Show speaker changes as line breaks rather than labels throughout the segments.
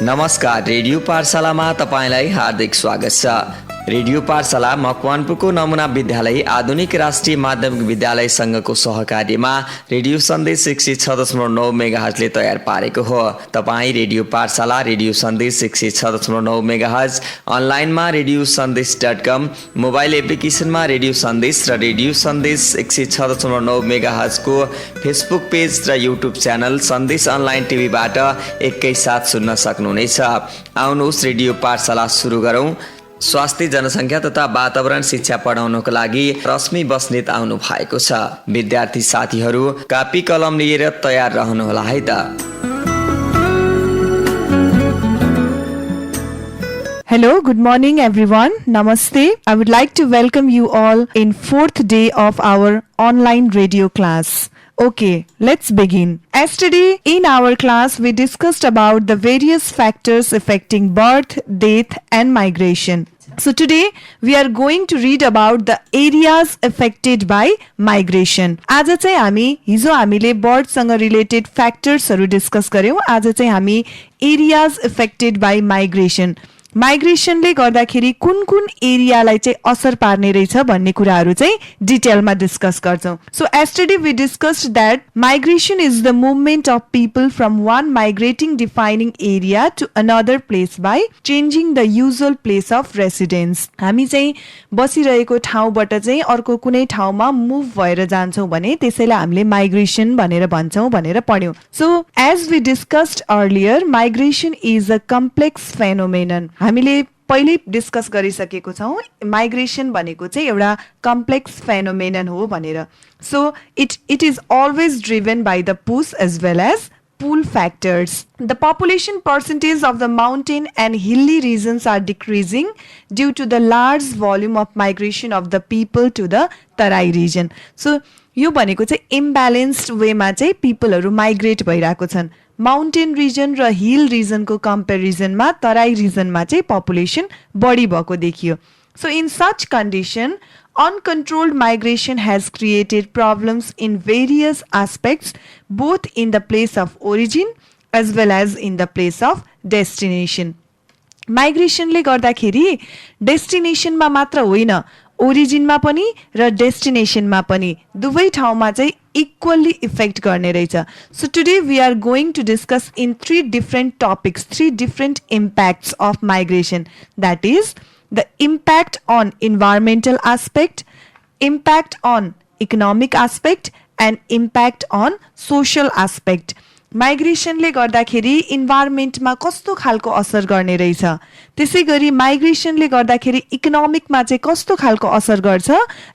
नमस्कार, रेडियो पाठशालामा तपाईलाई हार्दिक स्वागत छ। रेडियो पाठशाला मकवानपुरको नमुना विद्यालय आधुनिक राष्ट्रिय माध्यमिक विद्यालय संघको सहकार्यमा रेडियो सन्देश 106.9 मेगाहर्जले तयार पारेको हो। तपाईँ रेडियो पाठशाला, रेडियो सन्देश 106.9 मेगाहर्ज, अनलाइनमा रेडियो सन्देश.com, मोबाइल एप्लिकेसनमा रेडियो सन्देश र रेडियो सन्देश 106.9 मेगाहर्जको फेसबुक पेज र युट्युब च्यानल सन्देश अनलाइन टिभीबाट एकैसाथ सुन्न सक्नुहुनेछ। आउनुहोस् रेडियो पाठशाला सुरु गरौँ। स्वास्थ्य, जनसङ्ख्या तथा वातावरण शिक्षा पढाउनको लागि रश्मि बस्नेत आउनु भएको छ। विद्यार्थी साथीहरू कापी कलम लिएर तयार रहनुहोला है त।
Hello, good morning everyone. Namaste. I would like to welcome you all in 4th day of our online radio class. Okay, let's begin. Yesterday in our class we discussed about the various factors affecting birth, death and migration. So today we are going to read about the areas affected by migration. आज चाहिँ हामी हिजो हामीले bird सँग related फ्याक्टर्सहरु discuss गर्यौं। आज चाहिँ हामी एरियाज affected by migration, माइग्रेसनले गर्दाखेरि कुन कुन एरियालाई चाहिँ असर पार्ने रहेछ भन्ने कुराहरु चाहिँ डिटेलमा डिस्कस गर्छौं। So yesterday we discussed that migration is the movement of people from one migrating defining area to another place by changing the usual place of residence. हामी चाहिँ बसिरहेको ठाउँबाट चाहिँ अर्को कुनै ठाउँमा मुभ भएर जान्छौं भने त्यसैलाई हामीले माइग्रेसन भनेर भन्छौं भनेर पढ्यौं। So as we discussed earlier, migration is a complex phenomenon. हामीले पहिले डिस्कस गरिसकेको छौं माइग्रेसन भनेको चाहिँ एउटा कम्प्लेक्स फेनोमेनन हो भनेर। So it is always driven by the push as well as pull factors. The population percentage of the mountain and hilly regions are decreasing due to the large volume of migration of the people to the Tarai region. So यो भनेको चाहिँ imbalanced way मा चाहिँ पिपलहरु migrate भइराको छन्। Mountain reason र hill रिजनको कम्पेरिजनमा Terai रिजनमा चाहिँ population बढी भएको देखियो। So in such condition, uncontrolled migration has created problems in various aspects, both in the place of origin as well as in the place of destination. माइग्रेसनले गर्दाखेरि डेस्टिनेसनमा मात्र होइन, ओरिजिनमा पनि र डेस्टिनेसनमा पनि दुवै ठाउँमा चाहिँ equally effect गर्ने रहेछ। So today we are going to discuss in three different topics, three different impacts of migration. That is the impact on environmental aspect, impact on economic aspect and impact on social aspect. माइग्रेसनले गर्दाखेरि इन्भाइरोमेन्टमा कस्तो खालको असर गर्ने रहेछ, त्यसैगरी माइग्रेसनले गर्दाखेरि इकोनोमिकमा चाहिँ कस्तो खालको असर गर्छ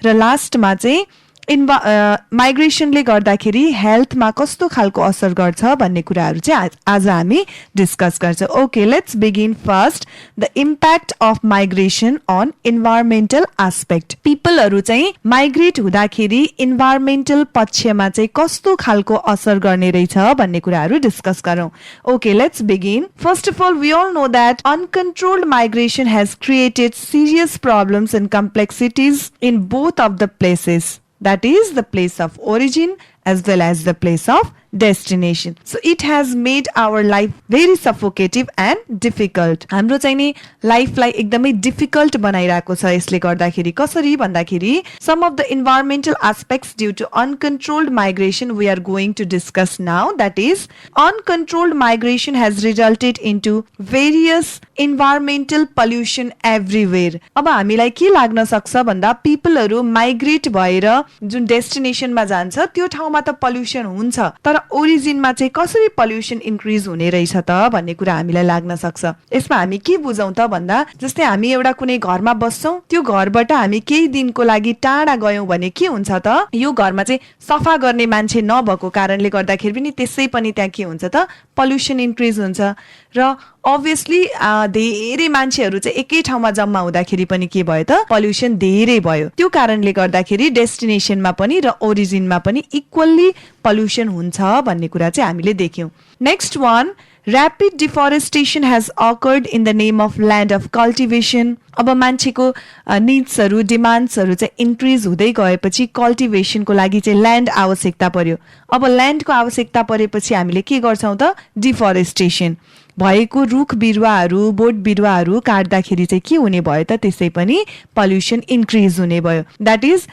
र लास्टमा चाहिँ माइग्रेसनले गर्दाखेरि हेल्थमा कस्तो खालको असर गर्छ भन्ने कुराहरु चाहिँ आज हामी डिस्कस गर्छौं। Okay, let's begin first the impact of migration on environmental aspect. पिपलहरु चाहिँ माइग्रेट हुँदाखेरि इन्भाइरोमेन्टल पक्षमा चाहिँ कस्तो खालको असर गर्ने रहेछ भन्ने कुराहरु डिस्कस गरौं। Okay, let's begin. First of all, we all know that uncontrolled migration has created serious problems and complexities in both of the places. That is the place of origin as well as the place of destination. So it has made our life very suffocative and difficult. हाम्रो चाहिँ नि लाइफलाई एकदमै difficult बनाइराको छ यसले गर्दाखेरि। कसरी भन्दाखेरि some of the environmental aspects due to uncontrolled migration we are going to discuss now. That is, uncontrolled migration has resulted into various environmental pollution everywhere. अब हामीलाई के लाग्न सक्छ भन्दा पिपलहरु माइग्रेट भएर जुन डेस्टिनेसनमा जान्छ त्यो ठाउँमा त पोल्युसन हुन्छ, तर ओरिजिनमा चाहिँ कसरी पोल्युसन इन्क्रिज हुने रहेछ त भन्ने कुरा हामीलाई लाग्न सक्छ। यसमा हामी के बुझौं त भन्दा जस्तै हामी एउटा कुनै घरमा बस्छौं, त्यो घरबाट हामी केही दिनको लागि टाढा गयौं भने के हुन्छ त यो घरमा चाहिँ सफा गर्ने मान्छे नभएको कारणले गर्दाखेरि पनि त्यसै पनि त्यहाँ के हुन्छ त पोल्युसन इन्क्रिज हुन्छ र obviously धेरै मान्छेहरु चाहिँ एकै ठाउँमा जम्मा हुँदाखेरि पनि के भयो त पोल्युसन धेरै भयो। त्यो कारणले गर्दाखेरि डेस्टिनेसनमा पनि र ओरिजिनमा पनि इक्वली पोल्युसन हुन्छ भन्ने कुरा चाहिँ हामीले देख्यौं। Next one, rapid deforestation has occurred in the name of land of cultivation. अब मान्छेको निड्सहरु डिमान्ड्सहरु चाहिँ इन्क्रिज हुँदै गएपछि कल्टिभेसनको लागि चाहिँ ल्यान्ड आवश्यकता पर्यो। अब ल्यान्डको आवश्यकता परेपछि हामीले के गर्छौं त डिफोरेस्टेसन। भएको रुख बिरुवाहरू बोट बिरुवाहरू काट्दाखेरि चाहिँ के हुने भयो त त्यसै पनि पल्युसन इन्क्रिज हुने भयो that is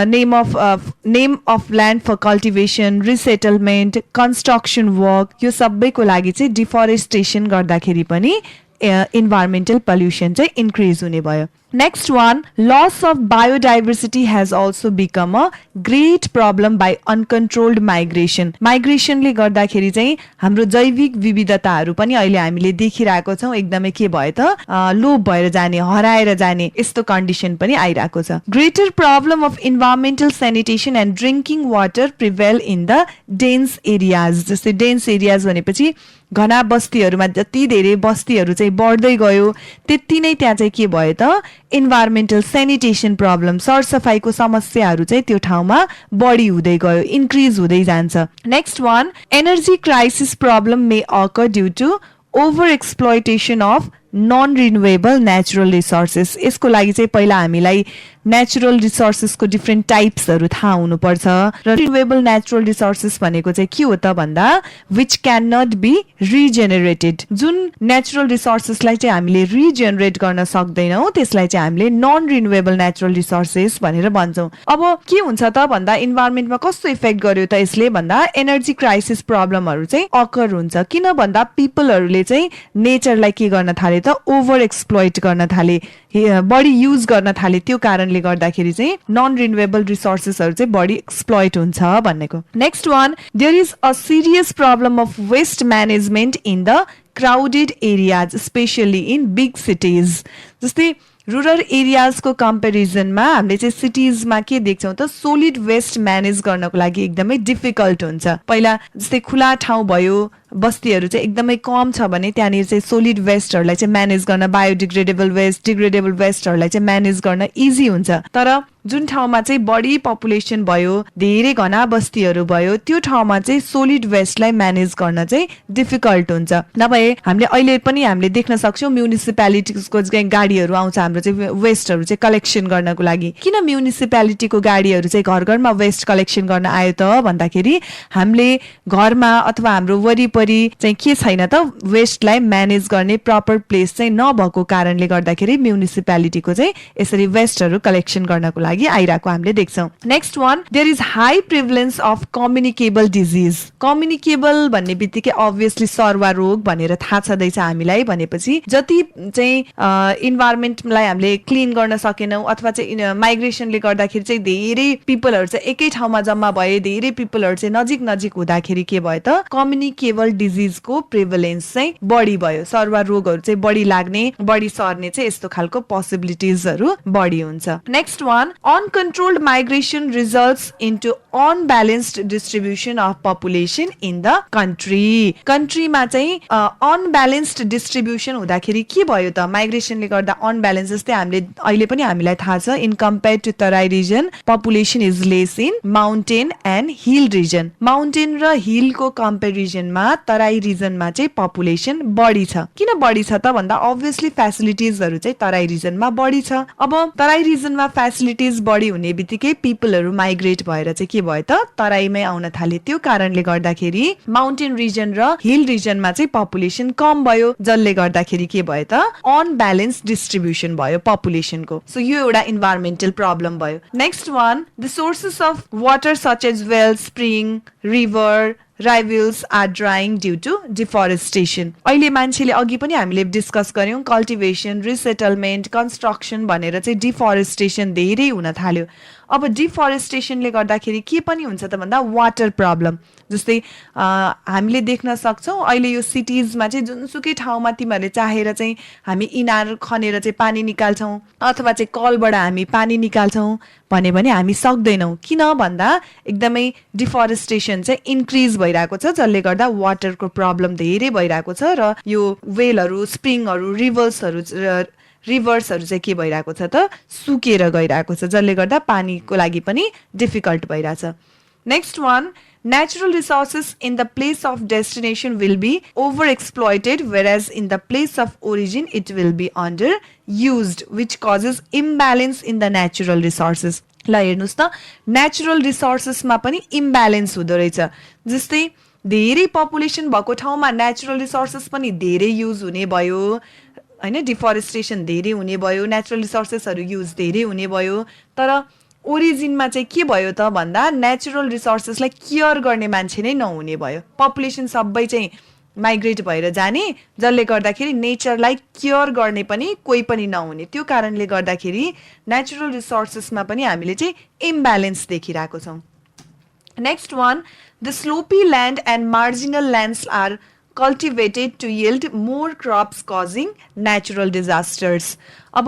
name of land for cultivation resettlement construction work यो सबैको लागि चाहिँ डिफरेस्टेसन गर्दाखेरि पनि इन्भाइरोमेन्टल पल्युसन चाहिँ इन्क्रिज हुने भयो next one loss of biodiversity has also become a great problem by uncontrolled माइग्रेसनले गर्दाखेरि चाहिँ हाम्रो जैविक विविधताहरू पनि अहिले हामीले देखिरहेको छौँ एकदमै के भयो त लोप भएर जाने हराएर जाने यस्तो कन्डिसन पनि आइरहेको छ greater problem of environmental sanitation and drinking water prevail in the dense areas जस्तै डेन्स एरियाज भनेपछि घना बस्तीहरूमा जति धेरै बस्तीहरू चाहिँ बढ्दै गयो त्यति नै त्यहाँ चाहिँ के भयो त इन्भाइरोमेन्टल सेनिटेसन प्रब्लम सरसफाइको समस्याहरू चाहिँ त्यो ठाउँमा बढी हुँदै गयो इन्क्रिज हुँदै जान्छ next one energy crisis problem may occur due to over exploitation of non renewable natural resources यसको लागि चाहिँ पहिला हामीलाई नेचुरल रिसोर्सेसको डिफ्रेन्ट टाइप्सहरू थाहा हुनुपर्छ र रिन्युएबल नेचुरल रिसोर्सेस भनेको चाहिँ के हो त भन्दा which can not be regenerated जुन नेचुरल रिसोर्सेसलाई चाहिँ हामीले रिजेनेरेट गर्न सक्दैनौँ त्यसलाई चाहिँ हामीले नन रिन्युएबल नेचुरल रिसोर्सेस भनेर भन्छौँ अब के हुन्छ त भन्दा इन्भाइरोमेन्टमा कस्तो इफेक्ट गर्यो त यसले भन्दा एनर्जी क्राइसिस प्रब्लमहरू चाहिँ अकर हुन्छ किन भन्दा पिपलहरूले चाहिँ नेचरलाई के गर्न थाले त ओभर एक्सप्लोइट गर्न थाले बढी युज गर्न थाले त्यो कारणले गर्दाखेरि चाहिँ नन रिन्युएबल रिसोर्सेसहरू चाहिँ बढी एक्सप्लोइट हुन्छ भन्नेको next one there is a serious problem of waste management in the crowded areas specially in big cities जस्तै रुरल एरियाजको कम्पेरिजनमा हामीले चाहिँ सिटिजमा के देख्छौँ त सोलिड वेस्ट म्यानेज गर्नको लागि एकदमै डिफिकल्ट हुन्छ पहिला जस्तै खुला ठाउँ भयो बस्तीहरू चाहिँ एकदमै कम छ भने त्यहाँनिर चाहिँ सोलिड वेस्टहरूलाई चाहिँ म्यानेज गर्न बायोडिग्रेडेबल वेस्ट डिग्रेडेबल वेस्टहरूलाई चाहिँ म्यानेज गर्न इजी हुन्छ तर जुन ठाउँमा चाहिँ बढी पपुलेसन भयो धेरै घना बस्तीहरू भयो त्यो ठाउँमा चाहिँ सोलिड वेस्टलाई म्यानेज गर्न चाहिँ डिफिकल्ट हुन्छ नभए हामीले अहिले पनि हामीले देख्न सक्छौँ म्युनिसिपालिटिजको गाडीहरू आउँछ हाम्रो चाहिँ वेस्टहरू चाहिँ कलेक्सन गर्नको लागि किन म्युनिसिपालिटीको गाडीहरू चाहिँ घर घरमा वेस्ट कलेक्सन गर्न आयो त भन्दाखेरि हामीले घरमा अथवा हाम्रो वरिपरि चाहिँ के छैन त वेस्टलाई म्यानेज गर्ने प्रपर प्लेस चाहिँ नभएको कारणले गर्दाखेरि म्युनिसिपालिटीको चाहिँ यसरी वेस्टहरू कलेक्सन गर्नको लागि आइरहेको हामीले देख्छौँ next one there is high prevalence of communicable disease communicable भन्ने बित्तिकै अभियसली सर्वा रोग भनेर थाहा छँदैछ हामीलाई भनेपछि जति चाहिँ इन्भाइरोमेन्टलाई हामीले क्लिन गर्न सकेनौँ अथवा चाहिँ माइग्रेसनले गर्दाखेरि चाहिँ धेरै पिपलहरू चाहिँ एकै ठाउँमा जम्मा भए धेरै पिपलहरू चाहिँ नजिक नजिक हुँदाखेरि के भयो त कम्युनिकेबल डिजिजको प्रिभलेन्स चाहिँ बढी भयो सर्वा रोगहरू चाहिँ बढी लाग्ने बढी सर्ने चाहिँ यस्तो खालको पोसिबिलिटिजहरू बढी हुन्छ next one uncontrolled migration results into unbalanced distribution of population in the country. countryमा चाहिँ unbalanced distribution हुँदाखेरि के भयो त माइग्रेसनले गर्दा unbalanced जस्तै हामीले अहिले पनि हामीलाई थाहा छ in compared to Terai region population is less in mountain and hill region. mountain र hill को कम्पेरिजनमा तराई रिजनमा चाहिँ पपुलेसन बढी छ किन बढी छ त भन्दा अभियसली फेसिलिटिजहरू चाहिँ तराई रिजनमा बढी छ अब तराई रिजनमा फेसिलिटिज बढी हुने बित्तिकै पिपलहरू माइग्रेट भएर चाहिँ के भयो त तराईमै आउन थाले त्यो कारणले गर्दाखेरि माउन्टेन रिजन र हिल रिजनमा चाहिँ पपुलेसन कम भयो जसले गर्दाखेरि के भयो त अनब्यालेन्स डिस्ट्रिब्युसन भयो पपुलेसनको सो यो एउटा इन्भाइरोमेन्टल प्रब्लम भयो next one the sources of water such as well spring river rivals are drying due to deforestation अहिले मान्छेले अघि पनि हामीले डिस्कस गर्यौं कल्टिभेसन रिसेटलमेन्ट कन्स्ट्रक्सन भनेर चाहिँ डिफरेस्टेसन धेरै हुन थाल्यो अब डिफरेस्टेसनले गर्दाखेरि के पनि हुन्छ त भन्दा वाटर प्रब्लम जस्तै हामीले देख्न सक्छौं अहिले यो सिटिजमा चाहिँ जुनसुकै ठाउँमा तिमीहरूले चाहेर चाहिँ हामी इनार खनेर चाहिँ पानी निकाल्छौं अथवा चाहिँ कलबाट हामी पानी निकाल्छौं भने हामी सक्दैनौं किन भन्दा एकदमै डिफरेस्टेसन चाहिँ इन्क्रिज भइरहेको छ जसले गर्दा वाटरको प्रब्लम धेरै भइरहेको छ र यो वेलहरू स्प्रिङहरू रिभर्सहरू चाहिँ के भइरहेको छ त सुकेर गइरहेको छ जसले गर्दा पानीको लागि पनि डिफिकल्ट भइरहेछ next one natural resources in the place of destination will be overexploited whereas in the place of origin it will be underused which causes imbalance in the natural resources ल हेर्नुस् त नेचुरल रिसोर्सेसमा पनि imbalance हुँदो रहेछ जस्तै धेरै population भएको ठाउँमा नेचुरल रिसोर्सेस पनि धेरै युज हुने भयो हैन, डिफरेस्टेसन धेरै हुने भयो, नेचुरल रिसोर्सेसहरू युज धेरै हुने भयो। तर ओरिजिनमा चाहिँ के भयो त भन्दा नेचुरल रिसोर्सेसलाई केयर गर्ने मान्छे नै नहुने भयो। पपुलेसन सबै चाहिँ माइग्रेट भएर जाने, जसले गर्दाखेरि नेचरलाई केयर गर्ने पनि कोही पनि नहुने। त्यो कारणले गर्दाखेरि नेचुरल रिसोर्सेसमा पनि हामीले चाहिँ इम्ब्यालेन्स देखिरहेको छौँ। Next one, the sloppy land and marginal lands are cultivated to yield more crops causing natural disasters. अब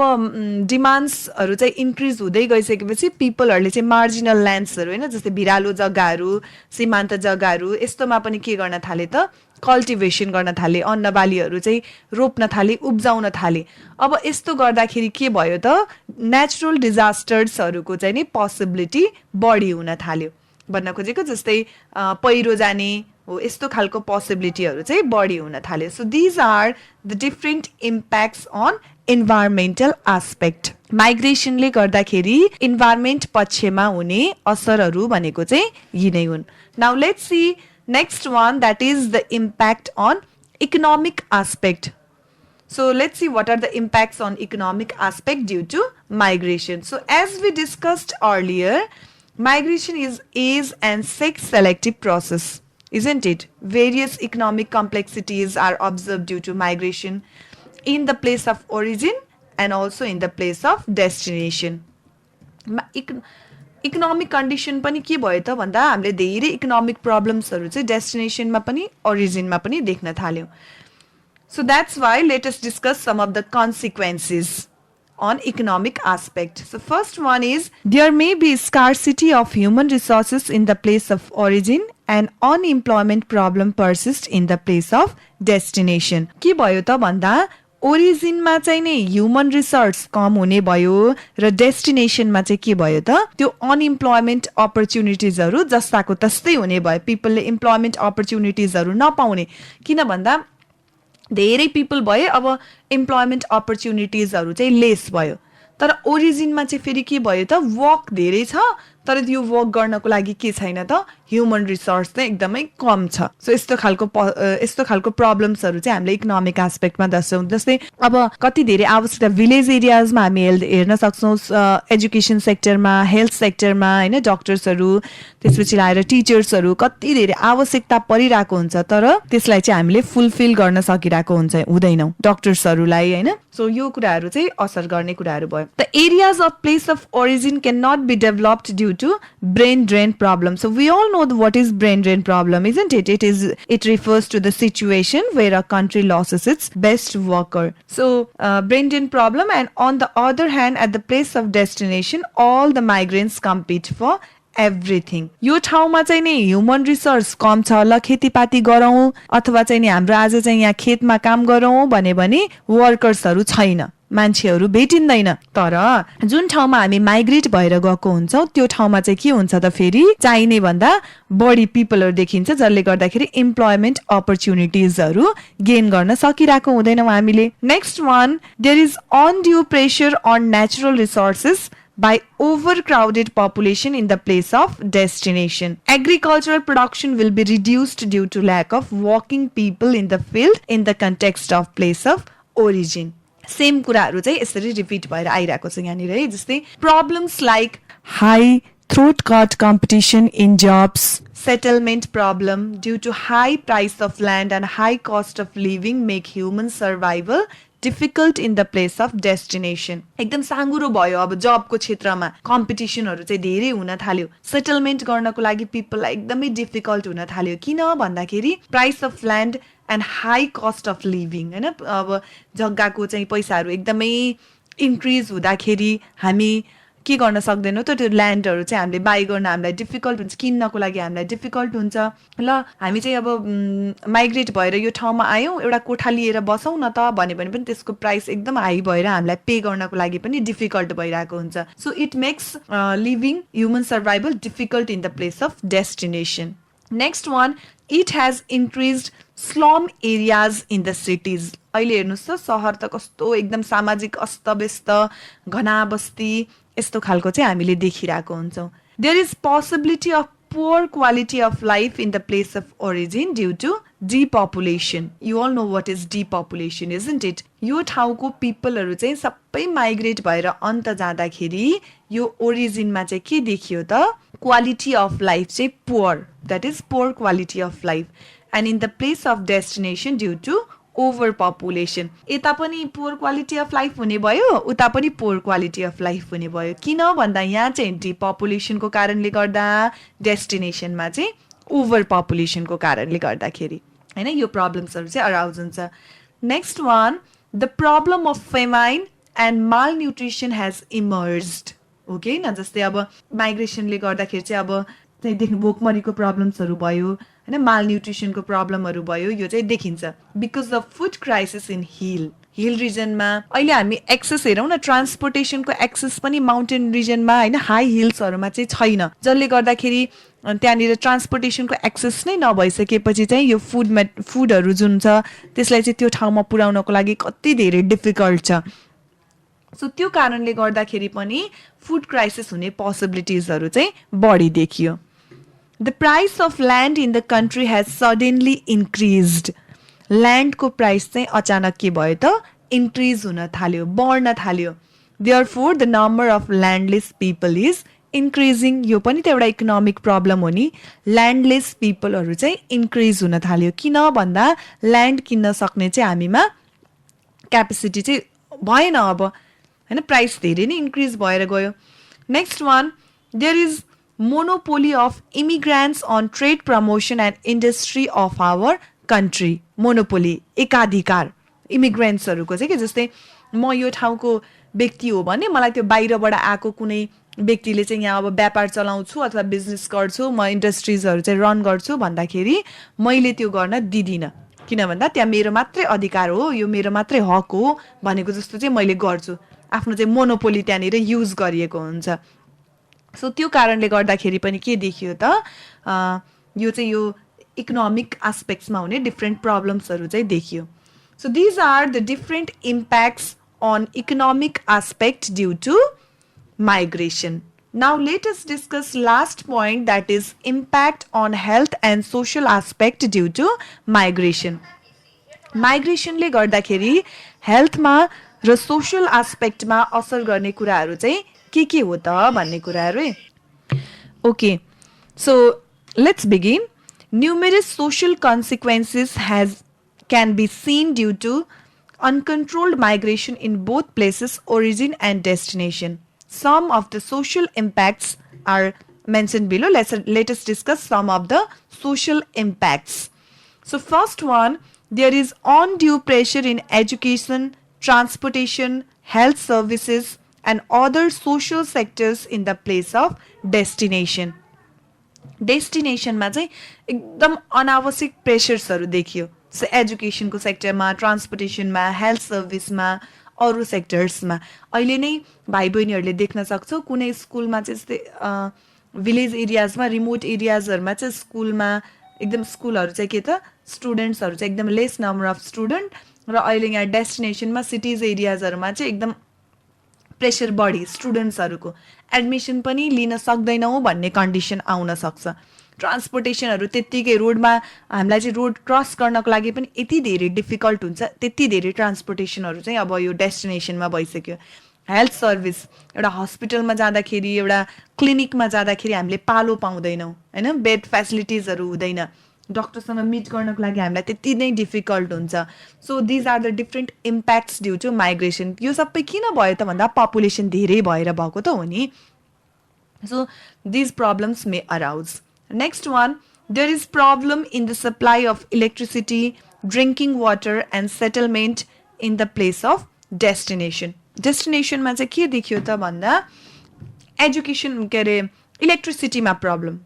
डिमान्ड्सहरू चाहिँ इन्क्रिज हुँदै गइसकेपछि पिपलहरूले चाहिँ मार्जिनल ल्यान्ड्सहरू होइन, जस्तै भिरालो जग्गाहरू, सीमान्त जग्गाहरू, यस्तोमा पनि के गर्न थाले त कल्टिभेसन गर्न थाले, अन्नबालीहरू चाहिँ रोप्न थाले, उब्जाउन थाले। अब यस्तो गर्दाखेरि के भयो त नेचुरल डिजास्टर्सहरूको चाहिँ नि पोसिबिलिटी बढी हुन थाल्यो। भन्न खोजेको जस्तै पहिरो जाने हो, यस्तो खालको पोसिबिलिटीहरू चाहिँ बढी हुन थाल्यो। So these are the different impacts on environmental aspect. माइग्रेसनले गर्दाखेरि इन्भाइरोमेन्ट पक्षमा हुने असरहरू भनेको चाहिँ यी नै हुन्। Now let's see next one, that is the impact on economic aspect. So let's see what are the impacts on economic aspect due to migration. So as we discussed earlier, migration is age and sex selective process, isn't it? Various economic complexities are observed due to migration in the place of origin and also in the place of destination. Economic condition पनि के भयो त भन्दा हामीले धेरै economic प्रब्लम्सहरू चाहिँ डेस्टिनेसनमा पनि ओरिजिनमा पनि देख्न थाल्यौँ. So that's why let us discuss some of the consequences on economic aspect. So first one is there may be scarcity of human resources in the place of origin and unemployment problem persist in the place of destination. के भयो त भन्दा ओरिजिनमा चाहिँ नै human resource कम हुने भयो र डेस्टिनेसनमा चाहिँ के भयो त त्यो अनइम्प्लोयमेन्ट अपर्च्युनिटिजहरू जस्ताको तस्तै हुने भयो. पिपलले इम्प्लोयमेन्ट अपर्च्युनिटिजहरू नपाउने, किन भन्दा धेरै पिपल भए, अब इम्प्लोयमेन्ट अपर्च्युनिटिजहरू चाहिँ लेस भयो. तर ओरिजिनमा चाहिँ फेरि के भयो त वर्क धेरै छ, तर यो वर्क गर्नको लागि के छैन त ह्युमन रिसोर्स चाहिँ एकदमै कम छ. सो यस्तो खालको प्रब्लम्सहरू चाहिँ हामीले इकोनोमिक एस्पेक्टमा दर्शाउँछौँ. जस्तै अब कति धेरै आवश्यकता विलेज एरियाजमा हामी हेर्न सक्छौँ, एजुकेसन सेक्टरमा, हेल्थ सेक्टरमा होइन, डक्टर्सहरू, त्यसपछि लाएर टिचर्सहरू कति धेरै आवश्यकता परिरहेको हुन्छ, तर त्यसलाई चाहिँ हामीले फुलफिल गर्न सकिरहेको हुँदैनौँ डक्टर्सहरूलाई होइन. सो यो कुराहरू चाहिँ असर गर्ने कुराहरू भयो. The areas of place of origin can not be developed due to brain drain problem. So we all know what is brain drain problem, isn't it? It refers to the situation where a country loses its best worker. So brain drain problem, and on the other hand at the place of destination all the migrants compete for everything. यो ठाउँमा चाहिँ नि human resource कम छ, ल खेतीपाती गरौँ अथवा चाहिँ नि हाम्रो आज चाहिँ यहाँ खेतमा काम गरौँ भने वर्कर्सहरू छैन, मान्छेहरू भेटिँदैन. तर जुन ठाउँमा हामी माइग्रेट भएर गएको हुन्छौँ त्यो ठाउँमा चाहिँ के हुन्छ त फेरि चाहिने भन्दा बढी पिपलहरू देखिन्छ, जसले गर्दाखेरि इम्प्लोयमेन्ट अपर्च्युनिटिजहरू गेन गर्न सकिरहेको हुँदैनौँ हामीले. Next one, there is undue pressure on natural resources by overcrowded population in the place of destination. Agricultural production will be reduced due to lack of working people in the field in the context of place of origin. Same कुराहरू चाहिँ यसरी repeat भएर आइरहेको छ यहाँनिर है. जस्तै problems like high throat cut competition in jobs, settlement problem due to high price of land and high cost of living make human survival difficult in the place of destination. एकदम साँगुरो भयो. अब जबको क्षेत्रमा कम्पिटिसनहरू चाहिँ धेरै हुन थाल्यो, सेटलमेन्ट गर्नको लागि पिपललाई एकदमै डिफिकल्ट हुन थाल्यो. किन भन्दाखेरि price of land and high cost of living होइन, अब जग्गाको चाहिँ पैसाहरू एकदमै इन्क्रिज हुँदाखेरि हामी के गर्न सक्दैनौँ त त्यो ल्यान्डहरू चाहिँ हामीले बाई गर्न हामीलाई डिफिकल्ट हुन्छ, किन्नको लागि हामीलाई डिफिकल्ट हुन्छ. ल हामी चाहिँ अब माइग्रेट भएर यो ठाउँमा आयौँ, एउटा कोठा लिएर बसौँ न त भन्यो भने पनि त्यसको प्राइस एकदम हाई भएर हामीलाई पे गर्नको लागि पनि डिफिकल्ट भइरहेको हुन्छ. So it makes living human survival difficult in the place of destination. Next one, it has increase slum areas in the cities. अहिले हेर्नुहोस् त सहर त कस्तो एकदम सामाजिक अस्तव्यस्त घना बस्ती यस्तो खालको चाहिँ हामीले देखिरहेको हुन्छौँ. There is possibility of poor quality of life in the place of origin due to depopulation. You all know what is depopulation, isn't it? यो ठाउँको पिपलहरू चाहिँ सबै माइग्रेट भएर अन्त जाँदाखेरि यो ओरिजिनमा चाहिँ के देखियो त क्वालिटी अफ लाइफ चाहिँ poor, that is poor quality of life, and in the place of destination due to over population. यता पनि पोर क्वालिटी अफ लाइफ हुने भयो, उता पनि पोर क्वालिटी अफ लाइफ हुने भयो. किन भन्दा यहाँ चाहिँ डिपपुलेसनको कारणले गर्दा, डेस्टिनेसनमा चाहिँ ओभर पपुलेसनको कारणले गर्दाखेरि हैन यो प्रब्लम्सहरू चाहिँ अराउज हुन्छ. Next one, the problem of famine and mall nutrition has emerged. Okay न, जस्तै अब माइग्रेसनले गर्दाखेरि चाहिँ अब त्यहीँदेखि भोकमरीको प्रब्लम्सहरू भयो होइन, माल न्युट्रिसनको प्रब्लमहरू भयो, यो चाहिँ देखिन्छ. Because of food crisis in hill रिजनमा अहिले हामी एक्सेस हेरौँ न, ट्रान्सपोर्टेसनको एक्सेस पनि माउन्टेन रिजनमा होइन, हाई हिल्सहरूमा चाहिँ छैन, जसले गर्दाखेरि त्यहाँनिर ट्रान्सपोर्टेसनको एक्सेस नै नभइसकेपछि चाहिँ यो फुडहरू जुन छ त्यसलाई चाहिँ त्यो ठाउँमा पुर्याउनको लागि कति धेरै डिफिकल्ट छ. सो त्यो कारणले गर्दाखेरि पनि फुड क्राइसिस हुने पोसिबिलिटिजहरू चाहिँ बढी देखियो. The price of land in the country has suddenly increased. ल्यान्डको प्राइस चाहिँ अचानक के भयो त इन्क्रिज हुन थाल्यो, बढ्न थाल्यो. Therefore, the number of landless people is increasing. यो पनि त एउटा इकोनोमिक प्रब्लम हो नि. ल्यान्डलेस पिपलहरू चाहिँ इन्क्रिज हुन थाल्यो. किन भन्दा ल्यान्ड किन्न सक्ने चाहिँ हामीमा क्यापेसिटी चाहिँ भएन अब होइन, प्राइस धेरै नै इन्क्रिज भएर गयो. Next one, there is monopoly of immigrants on trade promotion and industry of our country. Monopoly, एकाधिकार इमिग्रेन्ट्सहरूको चाहिँ के, जस्तै म यो ठाउँको व्यक्ति हो भने मलाई त्यो बाहिरबाट आएको कुनै व्यक्तिले चाहिँ यहाँ अब व्यापार चलाउँछु अथवा बिजनेस गर्छु, म इन्डस्ट्रिजहरू चाहिँ रन गर्छु भन्दाखेरि मैले त्यो गर्न दिदिनँ. किन भन्दा त्यहाँ मेरो मात्रै अधिकार हो, यो मेरो मात्रै हक हो भनेको जस्तो चाहिँ मैले गर्छु. आफ्नो चाहिँ मोनोपोली त्यहाँनिर युज गरिएको हुन्छ. सो त्यो कारणले गर्दाखेरि पनि के देखियो त यो चाहिँ यो इकोनोमिक एस्पेक्ट्समा हुने डिफ्रेन्ट प्रब्लम्सहरू चाहिँ देखियो. So these are the different impacts on economic aspect due to migration. Now let us discuss last point, that is impact on health and social aspect due to migration. Migration ले गर्दाखेरि हेल्थमा र social एस्पेक्टमा असर गर्ने कुराहरू चाहिँ के हो त भन्ने कुराहरू है. Okay, so let's begin. Numerous social consequences can be seen due to uncontrolled migration in both places origin and destination. Some of the social impacts are mentioned below. Let us discuss some of the social impacts. So first one, there is undue pressure in education, transportation, health services and other social sectors in the place of destination. डेस्टिनेसनमा चाहिँ एकदम अनावश्यक प्रेसर्सहरू देखियो. So एजुकेसनको सेक्टरमा, ट्रान्सपोर्टेसनमा, health सर्भिसमा, अरू सेक्टर्समा अहिले नै भाइ बहिनीहरूले देख्न सक्छौँ कुनै स्कुलमा चाहिँ जस्तै भिलेज एरियाजमा, रिमोट एरियाजहरूमा चाहिँ स्कुलमा एकदम स्कुलहरू चाहिँ के त स्टुडेन्ट्सहरू चाहिँ एकदम लेस नम्बर अफ स्टुडेन्ट, र अहिले यहाँ डेस्टिनेसनमा सिटिज एरियाजहरूमा चाहिँ एकदम प्रेसर बढी, स्टुडेन्ट्सहरूको एडमिसन पनि लिन सक्दैनौँ भन्ने कन्डिसन आउन सक्छ. ट्रान्सपोर्टेसनहरू त्यत्तिकै रोडमा हामीलाई चाहिँ रोड क्रस गर्नको लागि पनि यति धेरै डिफिकल्ट हुन्छ, त्यति धेरै ट्रान्सपोर्टेसनहरू चाहिँ अब यो डेस्टिनेसनमा भइसक्यो. हेल्थ सर्भिस, एउटा हस्पिटलमा जाँदाखेरि, एउटा क्लिनिकमा जाँदाखेरि हामीले पालो पाउँदैनौँ होइन, बेड फेसिलिटिजहरू हुँदैन, डक्टरसँग मिट गर्नको लागि हामीलाई त्यति नै डिफिकल्ट हुन्छ. So these are the different impacts due to migration. यो सबै किन भयो त भन्दा पपुलेसन धेरै भएर भएको त हो नि. So these problems may arouse. Next one, there is problem in the supply of electricity, drinking water and settlement in the place of destination. डेस्टिनेसनमा चाहिँ के देखियो त भन्दा एजुकेसन, के अरे इलेक्ट्रिसिटीमा प्रब्लम,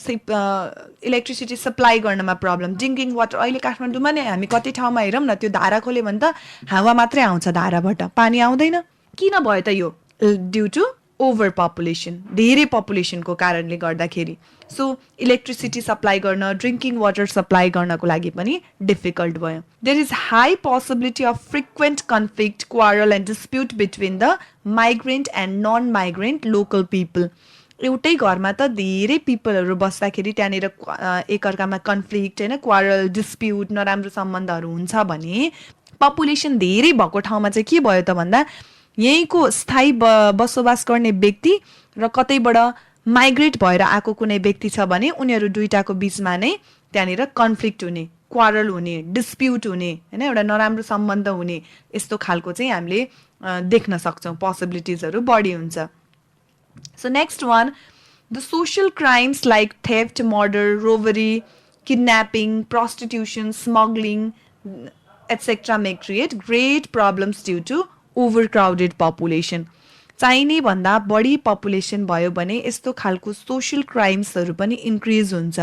इलेक्ट्रिसिटी सप्लाई गर्नमा प्रब्लम, ड्रिङ्किङ वाटर. अहिले काठमाडौँमा नै हामी कति ठाउँमा हेरौँ न, त्यो धारा खोल्यो भने त हावा मात्रै आउँछ, धाराबाट पानी आउँदैन. किन भयो त यो? ड्यू टु ओभर पपुलेसन, धेरै पपुलेसनको कारणले गर्दाखेरि. सो इलेक्ट्रिसिटी सप्लाई गर्न, ड्रिङ्किङ वाटर सप्लाई गर्नको लागि पनि डिफिकल्ट भयो. There is high possibility of frequent conflict, quarrel and dispute between the migrant and non migrant local people. एउटै घरमा त धेरै पिपलहरू बस्दाखेरि त्यहाँनिर एकअर्कामा कन्फ्लिक्ट होइन क्वारल डिस्प्युट नराम्रो सम्बन्धहरू हुन्छ भने पपुलेसन धेरै भएको ठाउँमा चाहिँ के भयो त भन्दा यहीँको स्थायी बसोबास गर्ने व्यक्ति र कतैबाट माइग्रेट भएर आएको कुनै व्यक्ति छ भने उनीहरू दुईटाको बिचमा नै त्यहाँनिर कन्फ्लिक्ट हुने क्वारल हुने डिस्प्युट हुने होइन एउटा नराम्रो सम्बन्ध हुने यस्तो खालको चाहिँ हामीले देख्न सक्छौँ पोसिबिलिटिजहरू बढी हुन्छ So next one, the social crimes like theft, murder, robbery, kidnapping, prostitution, smuggling, etc. may create great problems due to overcrowded population. चाहिने भन्दा बढी पपुलेसन भयो भने यस्तो खालको सोशल क्राइम्सहरू पनि इन्क्रिज हुन्छ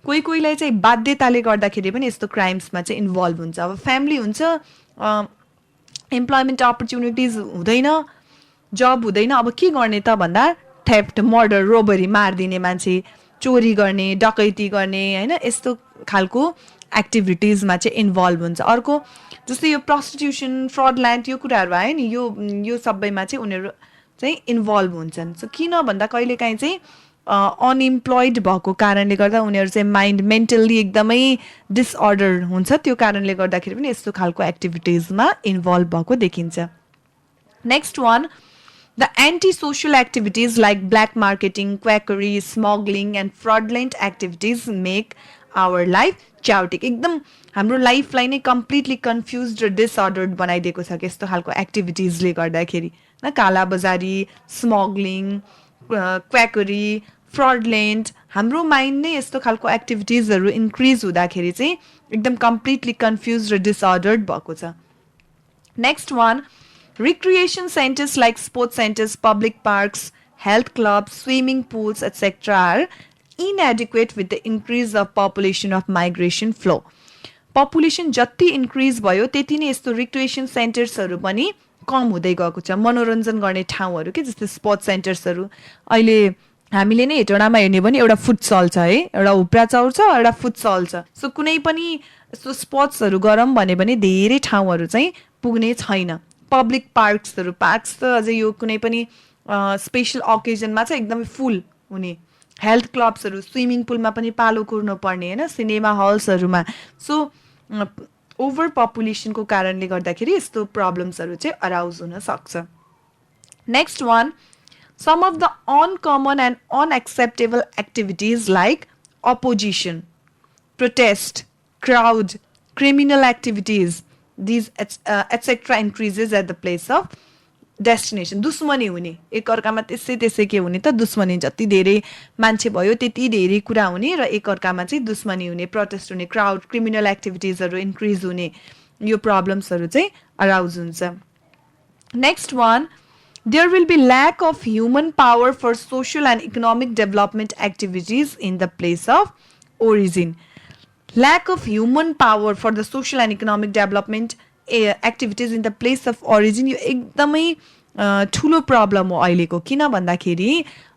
कोही कोहीलाई चाहिँ बाध्यताले गर्दाखेरि पनि यस्तो क्राइम्समा चाहिँ इन्भल्भ हुन्छ अब फ्यामिली हुन्छ इम्प्लोइमेन्ट अपर्च्युनिटिज हुँदैन जब हुँदैन अब के गर्ने त भन्दा थेफ्ट मर्डर रोबरी मारिदिने मान्छे चोरी गर्ने डकैती गर्ने होइन यस्तो खालको एक्टिभिटिजमा चाहिँ इन्भल्भ हुन्छ अर्को जस्तै यो प्रस्टिट्युसन फ्रडल्यान्ड यो कुराहरू आयो नि यो सबैमा चाहिँ उनीहरू चाहिँ इन्भल्भ हुन्छन् सो किन भन्दा कहिलेकाहीँ चाहिँ अनइम्प्लोइड भएको कारणले गर्दा उनीहरू चाहिँ माइन्ड मेन्टल्ली एकदमै डिसअर्डर हुन्छ त्यो कारणले गर्दाखेरि पनि यस्तो खालको एक्टिभिटिजमा इन्भल्भ भएको देखिन्छ next one The anti-social activities like black marketing, quackery, smuggling and fraudulent activities make our life chaotic. एकदम हाम्रो लाइफलाई नै कम्प्लिटली कन्फ्युज र डिसअर्डर्ड बनाइदिएको छ यस्तो खालको एक्टिभिटिजले गर्दाखेरि न कालाबजारी स्मगलिङ क्वाकरी फ्रडलेन्ट हाम्रो माइन्ड नै यस्तो खालको एक्टिभिटिजहरू इन्क्रिज हुँदाखेरि चाहिँ एकदम कम्प्लिटली कन्फ्युज र डिसअर्डर्ड भएको छ next one Recreation centers like sports centers, public parks, health clubs, swimming pools, etc. are inadequate with the increase of population of migration flow. Population जति increase भयो त्यति नै यस्तो recreation centersहरू पनि कम हुँदै गएको छ मनोरञ्जन गर्ने ठाउँहरू के जस्तै स्पोर्ट्स सेन्टर्सहरू अहिले हामीले नै हेटौडामा हेर्ने भने एउटा फुटसल छ है एउटा उप्रा चौर छ एउटा फुटसल छ सो कुनै पनि यस्तो स्पोर्ट्सहरू गरौँ भने धेरै ठाउँहरू चाहिँ पुग्ने छैन पब्लिक पार्क्सहरू पार्क्स त अझै यो कुनै पनि स्पेसल अकेजनमा चाहिँ एकदमै फुल हुने हेल्थ क्लब्सहरू स्विमिङ पुलमा पनि पालो कुर्नु पर्ने होइन सिनेमा हल्सहरूमा सो ओभर पपुलेसनको कारणले गर्दाखेरि यस्तो प्रब्लम्सहरू चाहिँ अराउज हुन सक्छ next one some of the uncommon and unacceptable activities like opposition protest crowd criminal activities these etc increases at the place of destination दुश्मनी हुने एकअर्कामा त्यसै के हुने त दुश्मनी जति धेरै मान्छे भयो त्यति धेरै कुरा हुने र एकअर्कामा चाहिँ दुश्मनी हुने प्रोटेस्ट हुने क्राउड क्रिमिनल एक्टिभिटिजहरू इन्क्रिज हुने यो प्रब्लम्सहरू चाहिँ अराउज हुन्छ next one there will be lack of human power for social and economic development activities in the place of origin lack of human power for the social and economic development activities in the place of origin यो एकदमै ठुलो problem हो अहिलेको किन भन्दाखेरि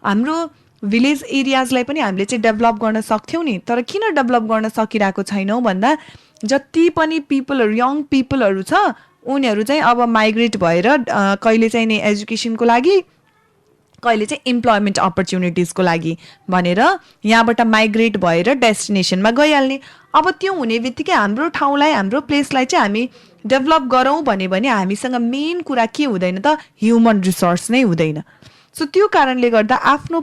हाम्रो village एरियाजलाई पनि हामीले चाहिँ डेभलप गर्न सक्थ्यौँ नि तर किन डेभलप गर्न सकिरहेको छैनौँ भन्दा जति पनि पिपलहरू यङ पिपलहरू छ उनीहरू चाहिँ अब माइग्रेट भएर कहिले चाहिँ नि एजुकेसनको लागि कहिले चाहिँ इम्प्लोइमेन्ट अपर्च्युनिटिजको लागि भनेर यहाँबाट माइग्रेट भएर डेस्टिनेसनमा गइहाल्ने अब त्यो हुने बित्तिकै हाम्रो ठाउँलाई हाम्रो प्लेसलाई चाहिँ हामी डेभलप गरौँ भने हामीसँग मेन कुरा के हुँदैन त ह्युमन रिसोर्स नै हुँदैन सो त्यो कारणले गर्दा आफ्नो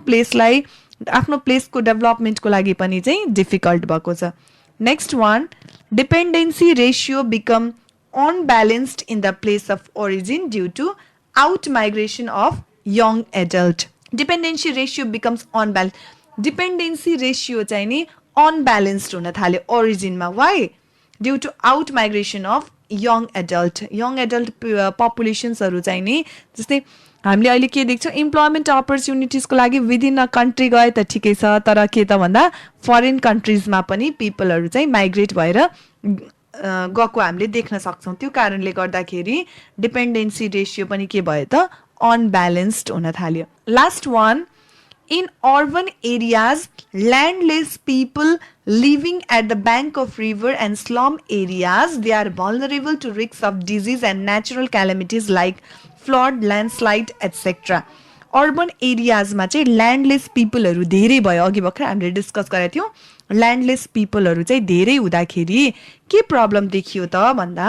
प्लेसको डेभलपमेन्टको लागि पनि चाहिँ डिफिकल्ट भएको छ next one dependency ratio become unbalanced in the place of origin due to out migration of young adult dependency ratio becomes unbalanced dependency ratio चाहिँ नि unbalanced हुन थाल्यो ओरिजिनमा why due to out migration of young adult populationsहरू चाहिँ नि जस्तै हामीले अहिले के देख्छौँ इम्प्लोइमेन्ट अपर्च्युनिटिजको लागि विदिन अ कन्ट्री गए त ठिकै छ तर के त भन्दा फरेन कन्ट्रिजमा पनि पिपलहरू चाहिँ माइग्रेट भएर गएको हामीले देख्न सक्छौँ त्यो कारणले गर्दाखेरि डिपेन्डेन्सी रेसियो पनि के भयो त unbalanced हुन थाल्यो last one in urban areas landless people living at the bank of river and slum areas they are vulnerable to risk of disease and natural calamities like flood landslide etcetera urban एरियाजमा चाहिँ landless पिपलहरू धेरै भयो। अघि भर्खर हामीले discuss गरेका थियौँ, ल्यान्डलेस पिपलहरू चाहिँ धेरै हुँदाखेरि के प्रब्लम देखियो त भन्दा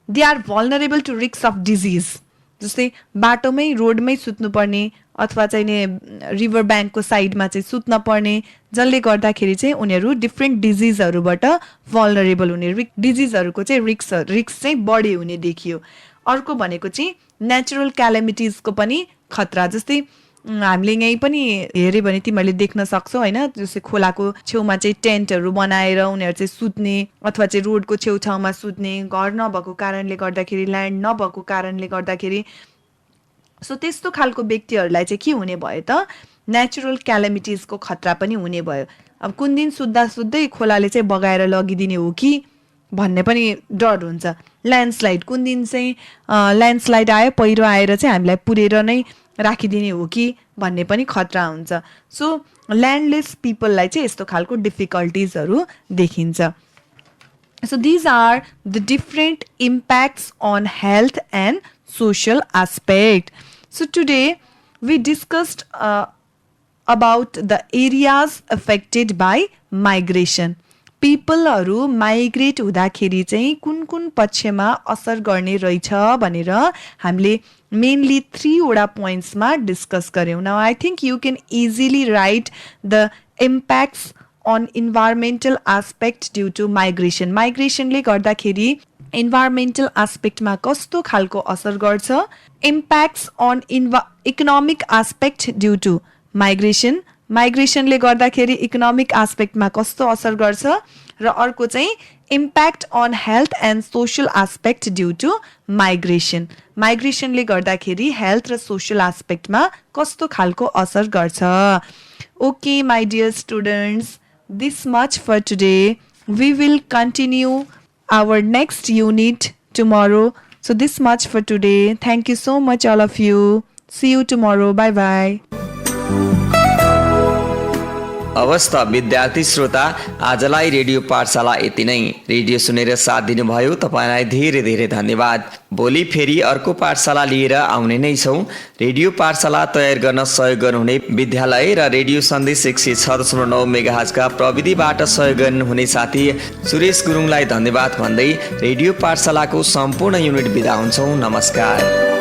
they are vulnerable to risk of disease. जस्तै बाटोमै रोडमै सुत्नुपर्ने अथवा चाहिँ नि रिभर ब्याङ्कको साइडमा चाहिँ सुत्न पर्ने, जसले गर्दाखेरि चाहिँ उनीहरू डिफ्रेन्ट डिजिजहरूबाट भल्नरेबल हुने, डिजिजहरूको चाहिँ रिस्क चाहिँ बढी हुने देखियो। अर्को भनेको चाहिँ नेचुरल क्यालेमिटिजको पनि खतरा। जस्तै हामीले यहीँ पनि हेऱ्यो भने तिमीहरूले देख्न सक्छौ होइन, जस्तै खोलाको छेउमा चाहिँ टेन्टहरू बनाएर उनीहरू चाहिँ सुत्ने अथवा चाहिँ रोडको छेउछाउमा सुत्ने, घर नभएको कारणले गर्दाखेरि, ल्यान्ड नभएको कारणले गर्दाखेरि। सो त्यस्तो खालको व्यक्तिहरूलाई चाहिँ के हुने भयो त, नेचुरल क्यालेमिटिजको खतरा पनि हुने भयो। अब कुन दिन सुत्दा सुत्दै खोलाले चाहिँ बगाएर लगिदिने हो कि भन्ने पनि डर हुन्छ। ल्यान्डस्लाइड, कुन दिन चाहिँ ल्यान्डस्लाइड आयो, पहिरो आएर चाहिँ हामीलाई पुरेर नै राखिदिने हो कि भन्ने पनि खतरा हुन्छ। सो ल्यान्डलेस पिपललाई चाहिँ यस्तो खालको डिफिकल्टिजहरू देखिन्छ। So these are the different impacts on health and social aspect. So today we discussed about the areas affected by migration. पिपलहरू माइग्रेट हुँदाखेरि चाहिँ कुन कुन पक्षमा असर गर्ने रहेछ भनेर हामीले मेनली 3 वटा पोइन्ट्समा डिस्कस गर्यौं। Now I think you can easily right the impacts on environmental aspect due to migration. माइग्रेसनले गर्दाखेरि environmental aspectमा कस्तो खालको असर गर्छ, impacts on economic aspect due to migration. माइग्रेसनले गर्दाखेरि इकोनोमिक एस्पेक्टमा कस्तो असर गर्छ, र अर्को चाहिँ impact on health and social aspect due to migration. माइग्रेसनले गर्दाखेरि हेल्थ र सोशल एस्पेक्टमा कस्तो खालको असर गर्छ। Okay, my dear students, this much for today. We will continue our next unit tomorrow. So this much for today. Thank you so much all of you. See you tomorrow. Bye bye.
अवस्था विद्यार्थी श्रोता, आजलाई radio पाठशाला यति नै। Radio सुनेर साथ दिनुभयो तपाईँलाई धेरै धेरै धन्यवाद। भोलि फेरि अर्को पाठशाला लिएर आउने नै छौँ। रेडियो पाठशाला तयार गर्न सहयोग गर्नुहुने विद्यालय र रेडियो सन्देश 106.9 मेगाहर्जका प्रविधिबाट सहयोग गर्नुहुने साथी सुरेश गुरुङलाई धन्यवाद भन्दै रेडियो पाठशालाको सम्पूर्ण युनिट बिदा हुन्छौँ। नमस्कार।